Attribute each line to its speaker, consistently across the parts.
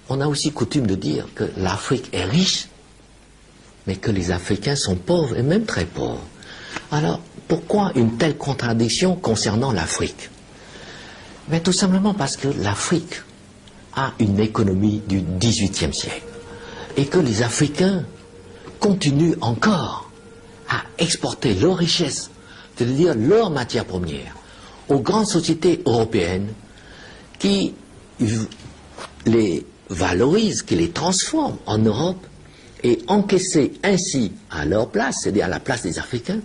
Speaker 1: on a aussi coutume de dire que l'Afrique est riche, mais que les Africains sont pauvres, et même très pauvres. Alors, pourquoi une telle contradiction concernant l'Afrique? Mais tout simplement parce que l'Afrique a une économie du XVIIIe siècle, et que les Africains continuent encore à exporter leurs richesses, c'est-à-dire leurs matières premières, aux grandes sociétés européennes qui les valorisent, qui les transforment en Europe et encaisser ainsi à leur place, c'est-à-dire à la place des Africains,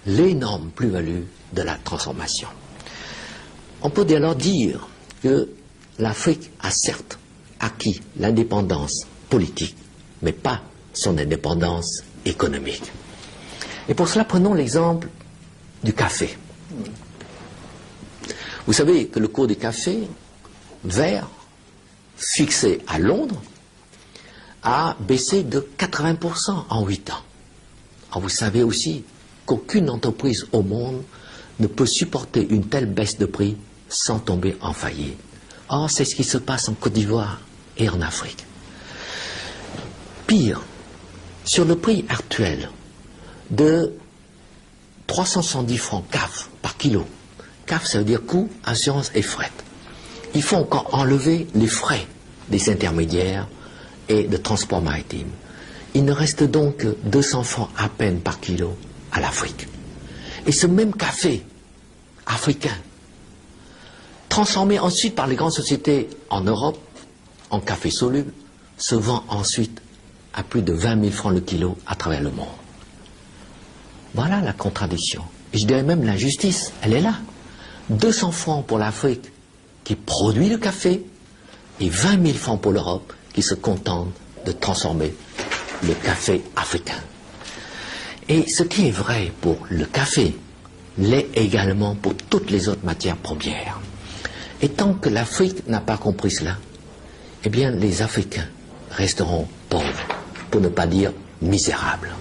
Speaker 1: l'énorme plus-value de la transformation. On peut dès lors dire que l'Afrique a certes acquis l'indépendance politique, mais pas son indépendance économique. Et pour cela, prenons l'exemple du café. Vous savez que le cours du café vert, fixé à Londres, a baissé de 80% en 8 ans. Alors vous savez aussi qu'aucune entreprise au monde ne peut supporter une telle baisse de prix sans tomber en faillite. Or, c'est ce qui se passe en Côte d'Ivoire et en Afrique. Pire, sur le prix actuel de 370 francs CAF par kilo, CAF ça veut dire coût, assurance et fret, il faut encore enlever les frais des intermédiaires et de transport maritime. Il ne reste donc que 200 francs à peine par kilo à l'Afrique. Et ce même café africain, transformé ensuite par les grandes sociétés en Europe, en café soluble, se vend ensuite à plus de 20 000 francs le kilo à travers le monde. Voilà la contradiction. Et je dirais même l'injustice, elle est là. 200 francs pour l'Afrique qui produit le café et 20 000 francs pour l'Europe qui se contente de transformer le café africain. Et ce qui est vrai pour le café l'est également pour toutes les autres matières premières. Et tant que l'Afrique n'a pas compris cela, eh bien les Africains resteront pauvres, pour ne pas dire misérables.